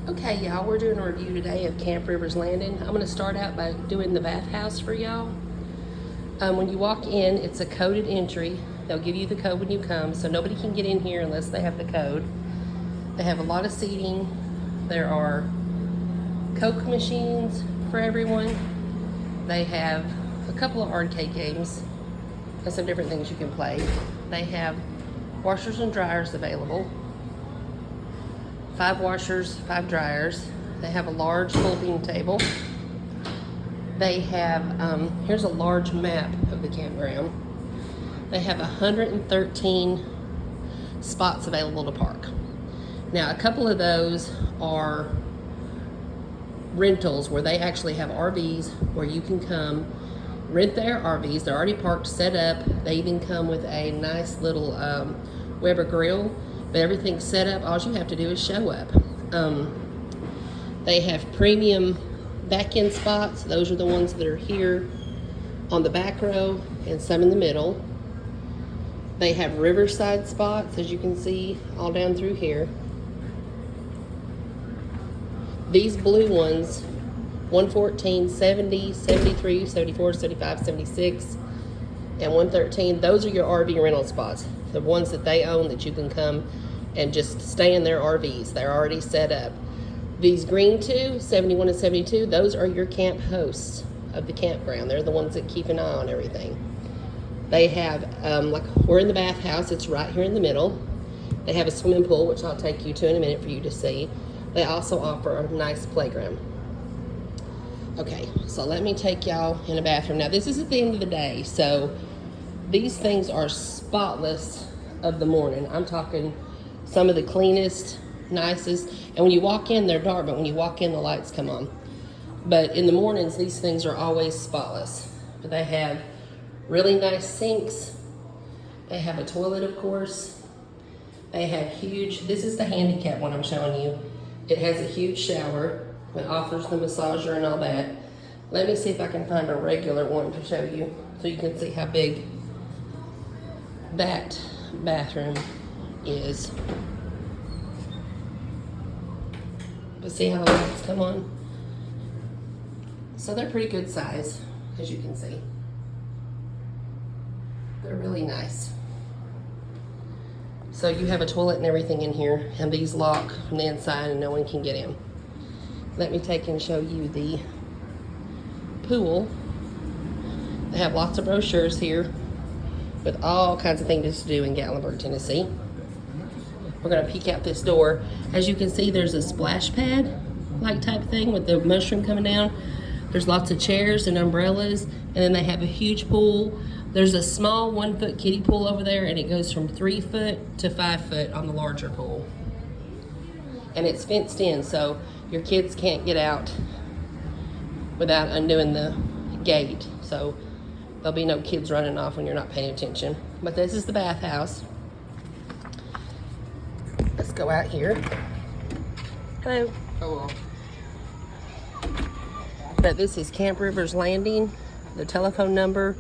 Okay, y'all, we're doing a review today of Camp Rivers Landing. I'm going to start out by doing the bathhouse for y'all. When you walk in, it's a coded entry. They'll give you the code when you come, so nobody can get in here unless they have the code. They have a lot of seating. There are Coke machines for everyone. They have a couple of arcade games and some different things you can play. They have washers and dryers available. 5 washers, 5 dryers. They have a large folding table. They have, here's a large map of the campground. They have 113 spots available to park. Now, a couple of those are rentals where they actually have RVs where you can come rent their RVs. They're already parked, set up. They even come with a nice little Weber grill. But everything's set up. All you have to do is show up. They have premium back-end spots. Those are the ones that are here on the back row and some in the middle. They have riverside spots, as you can see, all down through here. These blue ones, 114, 70, 73, 74, 75, 76, and 113, those are your RV rental spots. The ones that they own that you can come and just stay in their RVs. They're already set up. These green two, 71 and 72, those are your camp hosts of the campground. They're the ones that keep an eye on everything. They have, like we're in the bathhouse, it's right here in the middle. They have a swimming pool, which I'll take you to in a minute for you to see. They also offer a nice playground. Okay, so let me take y'all in a bathroom. Now this is at the end of the day, so these things are spotless of the morning. I'm talking some of the cleanest, nicest, and when you walk in, they're dark, but when you walk in, the lights come on. But in the mornings, these things are always spotless. But they have really nice sinks. They have a toilet, of course. They have huge, this is the handicap one I'm showing you. It has a huge shower. It offers the massager and all that. Let me see if I can find a regular one to show you so you can see how big that bathroom is. But see how the lights come on? So they're pretty good size, as you can see. They're really nice. So you have a toilet and everything in here, and these lock from the inside and no one can get in. Let me take and show you the pool. They have lots of brochures here with all kinds of things to do in Gatlinburg, Tennessee. We're gonna peek out this door. As you can see, there's a splash pad like type thing with the mushroom coming down. There's lots of chairs and umbrellas, and then they have a huge pool. There's a small 1-foot kiddie pool over there, and it goes from 3 foot to 5 foot on the larger pool. And it's fenced in, so your kids can't get out without undoing the gate. So there'll be no kids running off when you're not paying attention. But this is the bathhouse. Let's go out here. Hello. Hello. But this is Camp Rivers Landing. The telephone number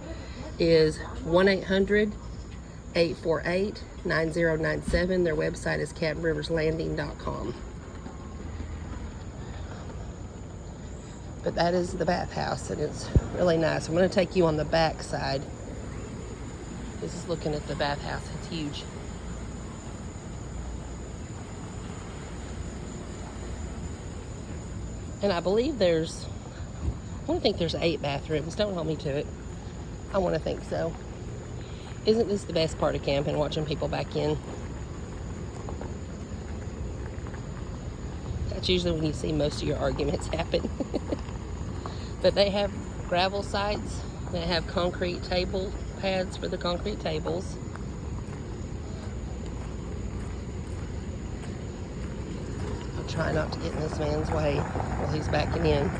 is 1-800-848-9097. Their website is campriverslanding.com. But that is the bathhouse, and it's really nice. I'm going to take you on the back side. This is looking at the bathhouse. It's huge. And I believe I want to think there's 8 bathrooms. Don't hold me to it. I want to think so. Isn't this the best part of camping, watching people back in? That's usually when you see most of your arguments happen. But they have gravel sites. They have concrete table pads for the concrete tables. I'll try not to get in this man's way while he's backing in.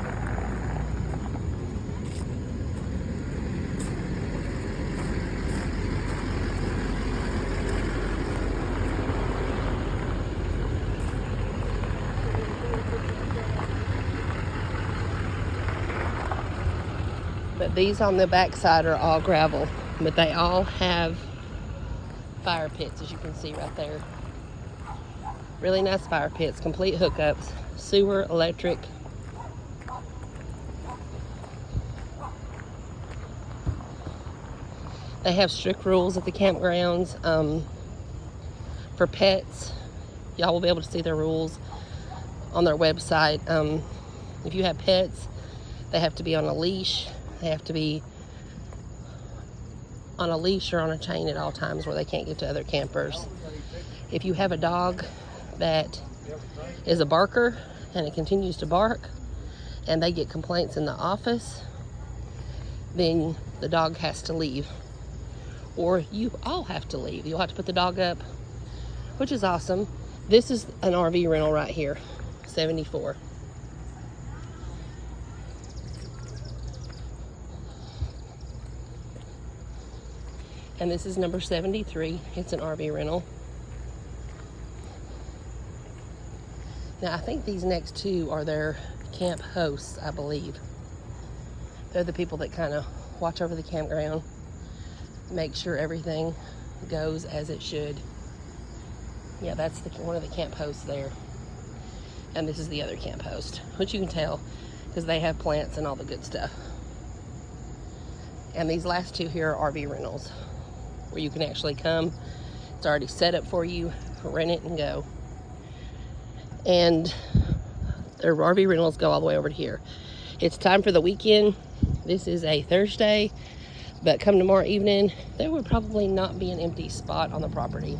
But these on the back side are all gravel, but they all have fire pits, as you can see right there. Really nice fire pits, complete hookups, sewer, electric. They have strict rules at the campgrounds for pets. Y'all will be able to see their rules on their website. If you have pets, they have to be on a leash. They have to be on a leash or on a chain at all times where they can't get to other campers. If you have a dog that is a barker and it continues to bark and they get complaints in the office, then the dog has to leave. Or you all have to leave. You'll have to put the dog up, which is awesome. This is an RV rental right here, 74. And this is number 73. It's an RV rental. Now, I think these next two are their camp hosts, I believe. They're the people that kind of watch over the campground, make sure everything goes as it should. Yeah, that's one of the camp hosts there. And this is the other camp host, which you can tell because they have plants and all the good stuff. And these last two here are RV rentals, where you can actually come. It's already set up for you, rent it and go. And their RV rentals go all the way over to here. It's time for the weekend. This is a Thursday, but come tomorrow evening, there will probably not be an empty spot on the property.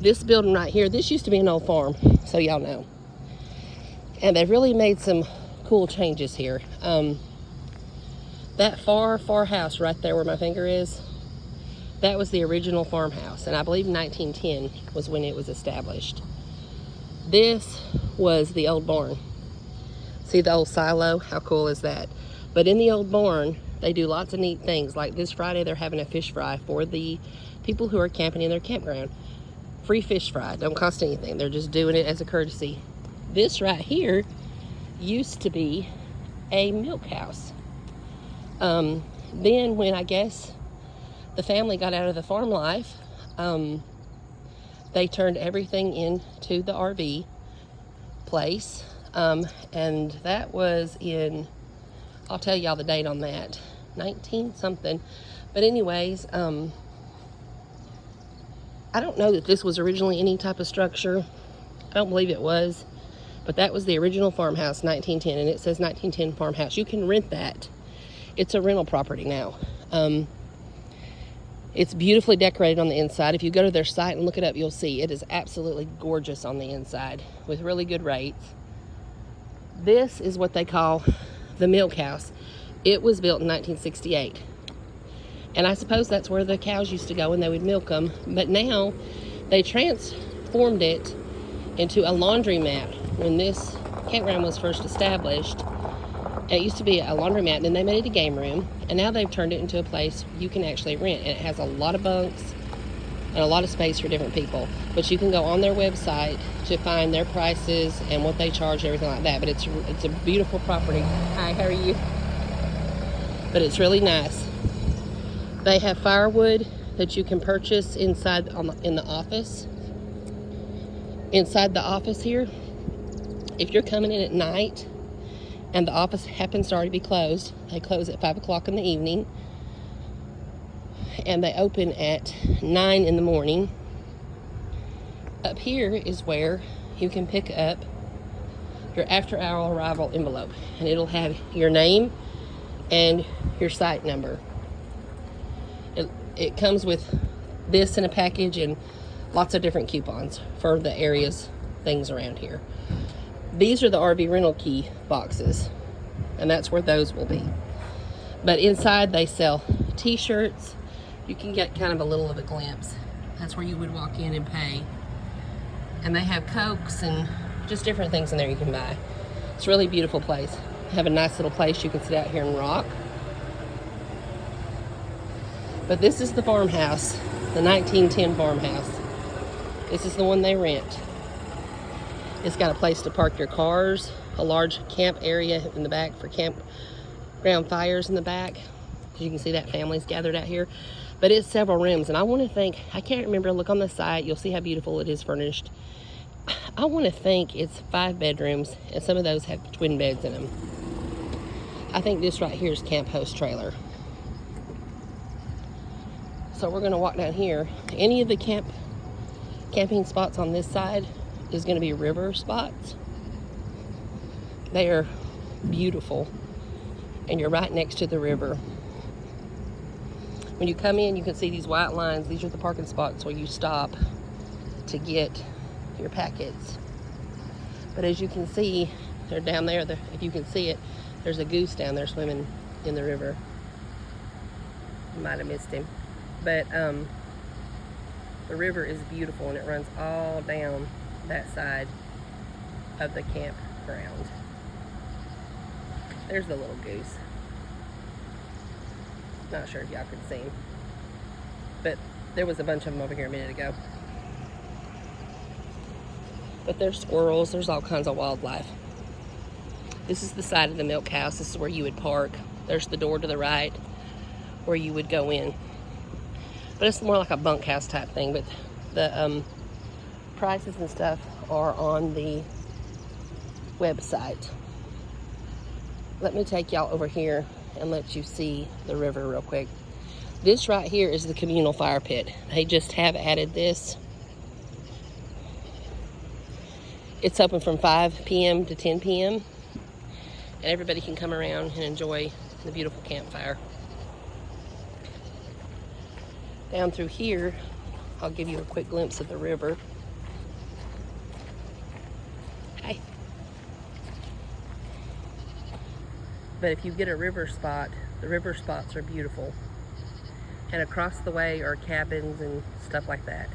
This building right here, this used to be an old farm, so y'all know. And they've really made some cool changes here. That far house right there where my finger is, that was the original farmhouse, and I believe 1910 was when it was established. This was the old barn. See the old silo? How cool is that? But in the old barn, they do lots of neat things. Like this Friday, they're having a fish fry for the people who are camping in their campground. Free fish fry, don't cost anything. They're just doing it as a courtesy. This right here used to be a milk house. Then when I guess the family got out of the farm life, they turned everything into the RV place. And that was in, I'll tell y'all the date on that, 19 something. But anyways, I don't know that this was originally any type of structure. I don't believe it was, but that was the original farmhouse, 1910, and it says 1910 farmhouse. You can rent that. It's a rental property now. It's beautifully decorated on the inside. If you go to their site and look it up, you'll see it is absolutely gorgeous on the inside with really good rates. This is what they call the milk house. It was built in 1968. And I suppose that's where the cows used to go and they would milk them. But now they transformed it into a laundromat when this campground was first established. It used to be a laundromat, and then they made it a game room, and now they've turned it into a place you can actually rent, and it has a lot of bunks and a lot of space for different people. But you can go on their website to find their prices and what they charge and everything like that. But it's a beautiful property. Hi, how are you? But it's really nice. They have firewood that you can purchase inside in the office. Inside the office here, if you're coming in at night and the office happens to already be closed, they close at 5 o'clock in the evening, and they open at 9 in the morning. Up here is where you can pick up your after-hour arrival envelope, and it'll have your name and your site number. It comes with this in a package and lots of different coupons for the areas, things around here. These are the RV rental key boxes, and that's where those will be. But inside they sell t-shirts. You can get kind of a little of a glimpse. That's where you would walk in and pay. And they have Cokes and just different things in there you can buy. It's a really beautiful place. They have a nice little place you can sit out here and rock. But this is the farmhouse, the 1910 farmhouse. This is the one they rent. It's got a place to park your cars, a large camp area in the back for campground fires in the back. You can see that family's gathered out here. But it's several rooms, and I want to think, I can't remember, look on the site, you'll see how beautiful it is furnished. I want to think it's 5 bedrooms, and some of those have twin beds in them. I think this right here is Camp Host Trailer. So we're going to walk down here. Any of the camping spots on this side is going to be river spots. They are beautiful, and you're right next to the river. When you come in, you can see these white lines. These are the parking spots where you stop to get your packets. But as you can see, they're down there. If you can see it, there's a goose down there swimming in the river. You might have missed him. But the river is beautiful, and it runs all down that side of the campground. There's the little goose. Not sure if y'all can see him, but there was a bunch of them over here a minute ago. But there's squirrels, there's all kinds of wildlife. This is the side of the milk house. This is where you would park. There's the door to the right where you would go in. But it's more like a bunkhouse type thing. But the prices and stuff are on the website. Let me take y'all over here and let you see the river real quick. This right here is the communal fire pit. They just have added this. It's open from 5 p.m. to 10 p.m. and everybody can come around and enjoy the beautiful campfire. Down through here, I'll give you a quick glimpse of the river. Hi. But if you get a river spot, the river spots are beautiful. And across the way are cabins and stuff like that.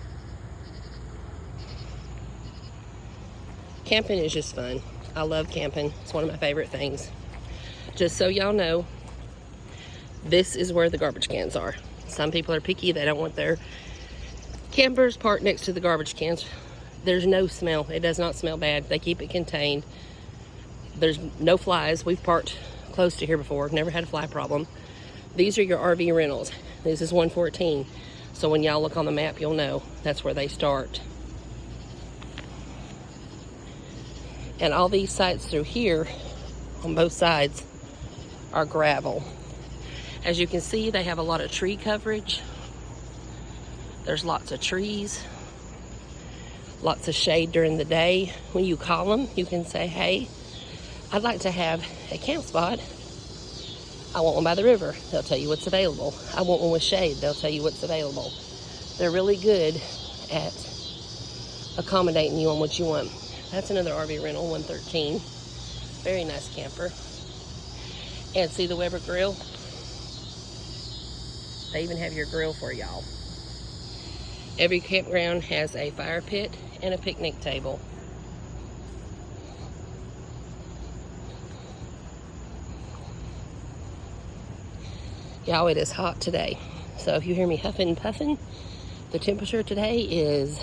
Camping is just fun. I love camping. It's one of my favorite things. Just so y'all know, this is where the garbage cans are. Some people are picky. They don't want their campers parked next to the garbage cans. There's no smell. It does not smell bad. They keep it contained. There's no flies. We've parked close to here before. Never had a fly problem. These are your RV rentals. This is 114. So when y'all look on the map, you'll know that's where they start. And all these sites through here on both sides are gravel. As you can see, they have a lot of tree coverage. There's lots of trees, lots of shade during the day. When you call them, you can say, hey, I'd like to have a camp spot. I want one by the river. They'll tell you what's available. I want one with shade. They'll tell you what's available. They're really good at accommodating you on what you want. That's another RV rental, 113. Very nice camper. And see the Weber grill? They even have your grill for y'all. Every campground has a fire pit and a picnic table. Y'all, it is hot today. So if you hear me huffing and puffing, the temperature today is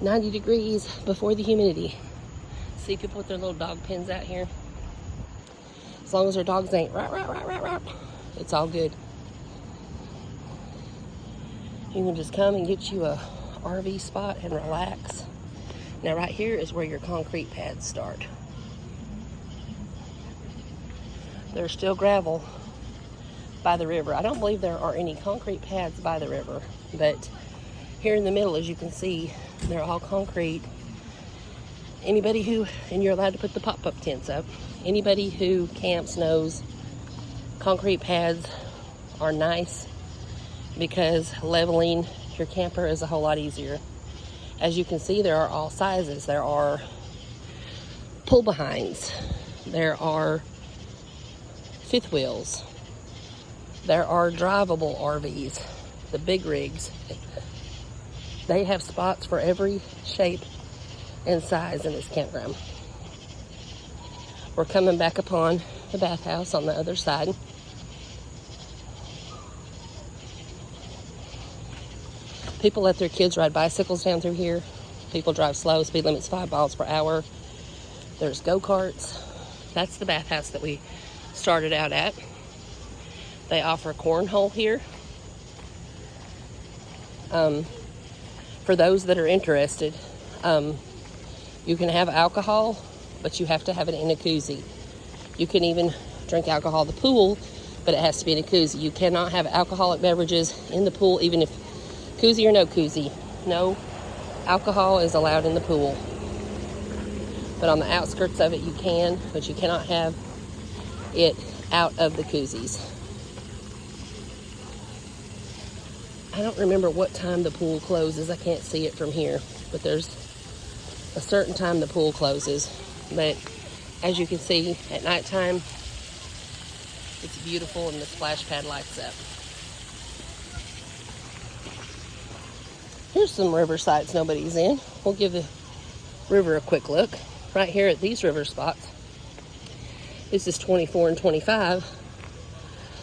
90 degrees before the humidity. See people with their little dog pens out here? As long as their dogs ain't rah, rah, rah, rah, rah, it's all good. You can just come and get you a RV spot and relax. Now right here is where your concrete pads start. There's still gravel by the river. I don't believe there are any concrete pads by the river, but here in the middle, as you can see, they're all concrete. Anybody who, and you're allowed to put the pop-up tents up, anybody who camps knows concrete pads are nice because leveling your camper is a whole lot easier. As you can see, there are all sizes. There are pull behinds. There are fifth wheels. There are drivable RVs, the big rigs. They have spots for every shape and size in this campground. We're coming back upon the bathhouse on the other side. People let their kids ride bicycles down through here. People drive slow. Speed limit's 5 miles per hour. There's go-karts. That's the bathhouse that we started out at. They offer cornhole here. For those that are interested, you can have alcohol, but you have to have it in a koozie. You can even drink alcohol at the pool, but it has to be in a koozie. You cannot have alcoholic beverages in the pool, even if koozie or no koozie. No alcohol is allowed in the pool. But on the outskirts of it, you can, but you cannot have it out of the koozies. I don't remember what time the pool closes. I can't see it from here, but there's a certain time the pool closes. But as you can see, at nighttime, it's beautiful and the splash pad lights up. Here's some river sites nobody's in. We'll give the river a quick look. Right here at these river spots. This is 24 and 25.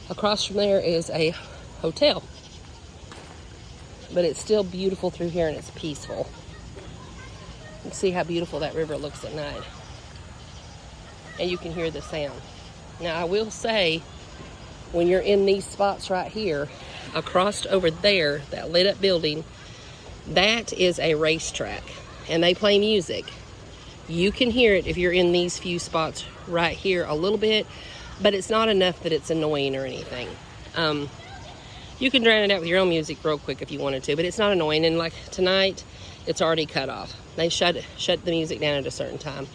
Across from there is a hotel. But it's still beautiful through here and it's peaceful. You can see how beautiful that river looks at night. And you can hear the sound. Now I will say, when you're in these spots right here, across over there, that lit up building, that is a racetrack. And they play music. You can hear it if you're in these few spots right here a little bit, but it's not enough that it's annoying or anything. You can drown it out with your own music real quick if you wanted to, but it's not annoying. And like tonight, it's already cut off. They shut the music down at a certain time.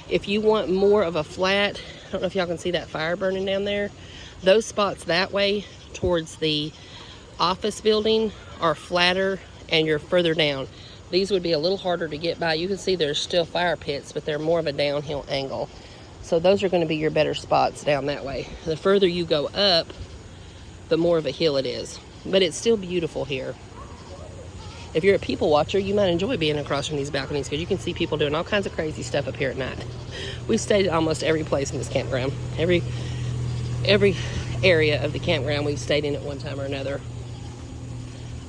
If you want more of a flat, I don't know if y'all can see that fire burning down there. Those spots that way towards the office building are flatter and you're further down. These would be a little harder to get by. You can see there's still fire pits, but they're more of a downhill angle. So those are going to be your better spots down that way. The further you go up, the more of a hill it is. But it's still beautiful here. If you're a people watcher, you might enjoy being across from these balconies because you can see people doing all kinds of crazy stuff up here at night. We've stayed at almost every place in this campground. Every area of the campground we've stayed in at one time or another.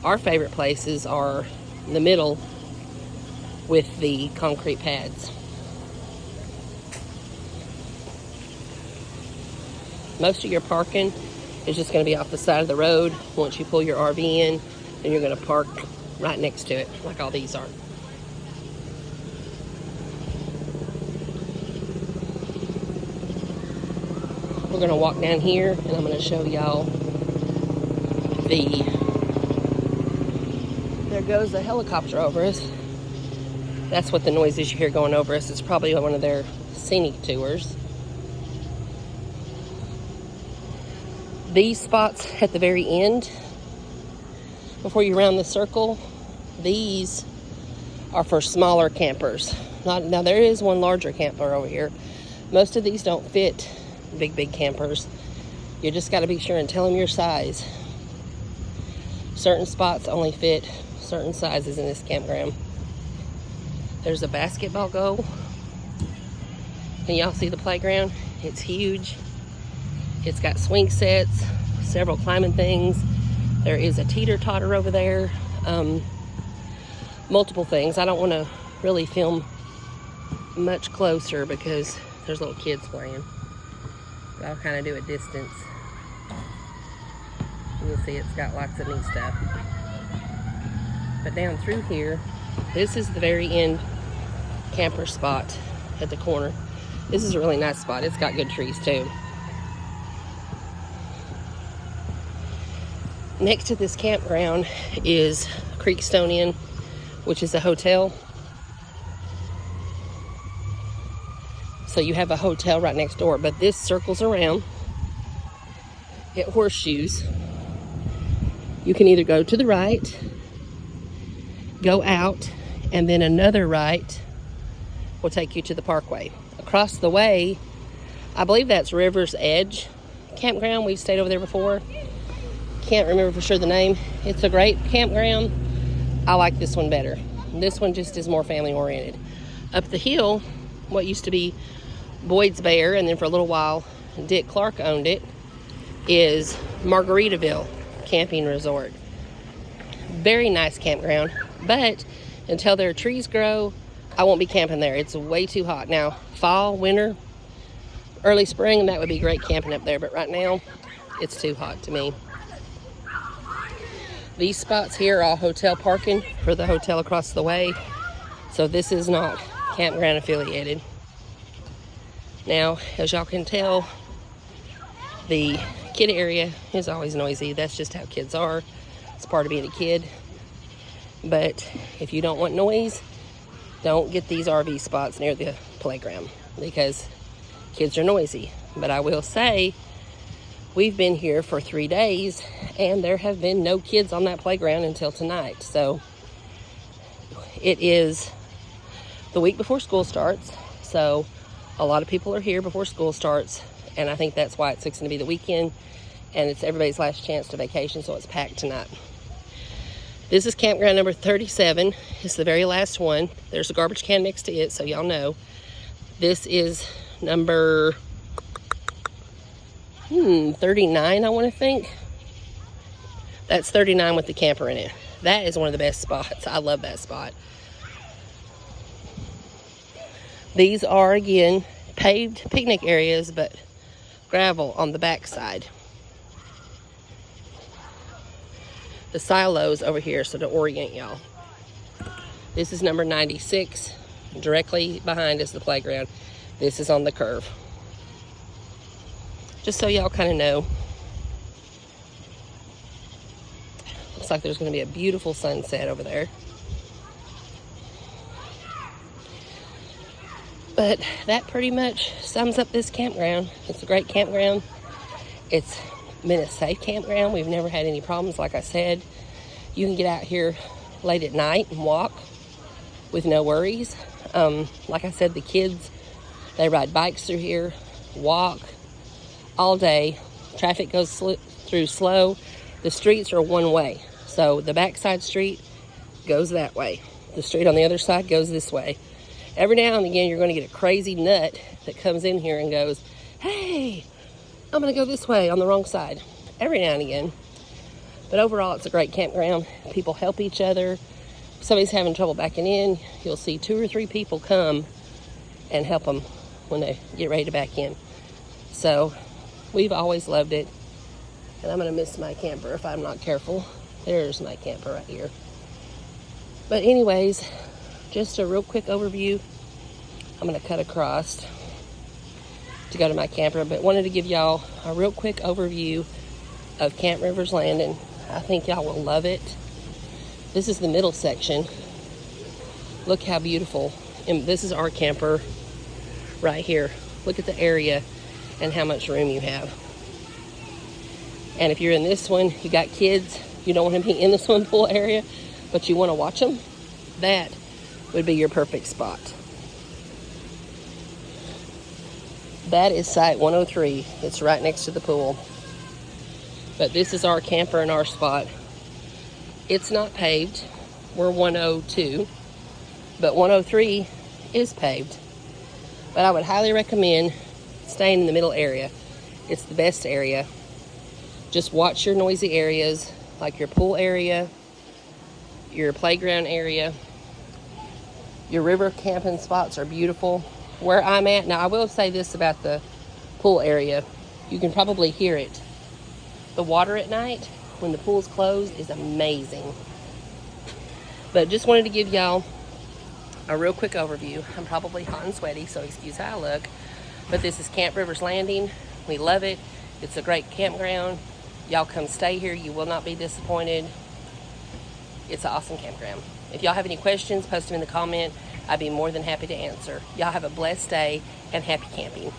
Our favorite places are in the middle with the concrete pads. Most of your parking is just going to be off the side of the road. Once you pull your RV in, then you're going to park right next to it, like all these are. We're going to walk down here, and I'm going to show y'all there goes a helicopter over us. That's what the noise is you hear going over us. It's probably one of their scenic tours. These spots at the very end, before you round the circle, these are for smaller campers. Now there is one larger camper over here. Most of these don't fit big campers. You just got to be sure and tell them your size. Certain spots only fit certain sizes in this campground. There's a basketball goal. Can y'all see the playground? It's huge. It's got swing sets, several climbing things. There is a teeter-totter over there. Multiple things. I don't want to really film much closer because there's little kids playing. But I'll kind of do a distance. You'll see it's got lots of neat stuff. But down through here, this is the very end camper spot at the corner. This is a really nice spot. It's got good trees too. Next to this campground is Creekstone Inn, which is a hotel. So you have a hotel right next door, but this circles around. It horseshoes. You can either go to the right, go out, and then another right will take you to the parkway. Across the way, I believe that's River's Edge Campground. We've stayed over there before. Can't remember for sure the name. It's a great campground. I like this one better. This one just is more family oriented. Up the hill, what used to be Boyd's Bear, and then for a little while Dick Clark owned it, is Margaritaville Camping Resort. Very nice campground, but until their trees grow, I won't be camping there. It's way too hot. Now, fall, winter, early spring, that would be great camping up there, but right now, it's too hot to me. These spots here are all hotel parking for the hotel across the way. So this is not campground affiliated. Now, as y'all can tell, the kid area is always noisy. That's just how kids are. It's part of being a kid. But if you don't want noise, don't get these RV spots near the playground because kids are noisy. But I will say, we've been here for 3 days and there have been no kids on that playground until tonight. So it is the week before school starts. So a lot of people are here before school starts. And I think that's why it's fixing to be the weekend. And it's everybody's last chance to vacation, so it's packed tonight. This is campground number 37. It's the very last one. There's a garbage can next to it, so y'all know. This is number 39, I want to think. That's 39 with the camper in it. That is one of the best spots. I love that spot. These are, again, paved picnic areas, but gravel on the backside. The silos over here, so to orient y'all. This is number 96. Directly behind is the playground. This is on the curve. Just so y'all kind of know. Looks like there's going to be a beautiful sunset over there. But that pretty much sums up this campground. It's a great campground. It's been a safe campground. We've never had any problems. Like I said, you can get out here late at night and walk with no worries. Like I said, the kids, they ride bikes through here, walk all day. Traffic goes through slow. The streets are one way. So the backside street goes that way. The street on the other side goes this way. Every now and again, you're going to get a crazy nut that comes in here and goes, hey, I'm going to go this way on the wrong side. Every now and again. But overall, it's a great campground. People help each other. If somebody's having trouble backing in, you'll see 2 or 3 people come and help them when they get ready to back in. So we've always loved it. And I'm going to miss my camper if I'm not careful. There's my camper right here. But anyways, just a real quick overview. I'm going to cut across to go to my camper, but wanted to give y'all a real quick overview of Camp Rivers Landing. I think y'all will love it. This is the middle section. Look how beautiful. And this is our camper right here. Look at the area and how much room you have. And if you're in this one, you got kids, you don't want to be in the swimming pool area, but you want to watch them, that would be your perfect spot. That is site 103. It's right next to the pool. But this is our camper and our spot. It's not paved. We're 102. But 103 is paved. But I would highly recommend staying in the middle area. It's the best area. Just watch your noisy areas, like your pool area, your playground area. Your river camping spots are beautiful. Where I'm at, now I will say this about the pool area. You can probably hear it. The water at night, when the pool's closed, is amazing. But just wanted to give y'all a real quick overview. I'm probably hot and sweaty, so excuse how I look. But this is Camp Rivers Landing. We love it. It's a great campground. Y'all come stay here. You will not be disappointed. It's an awesome campground. If y'all have any questions, post them in the comment. I'd be more than happy to answer. Y'all have a blessed day and happy camping.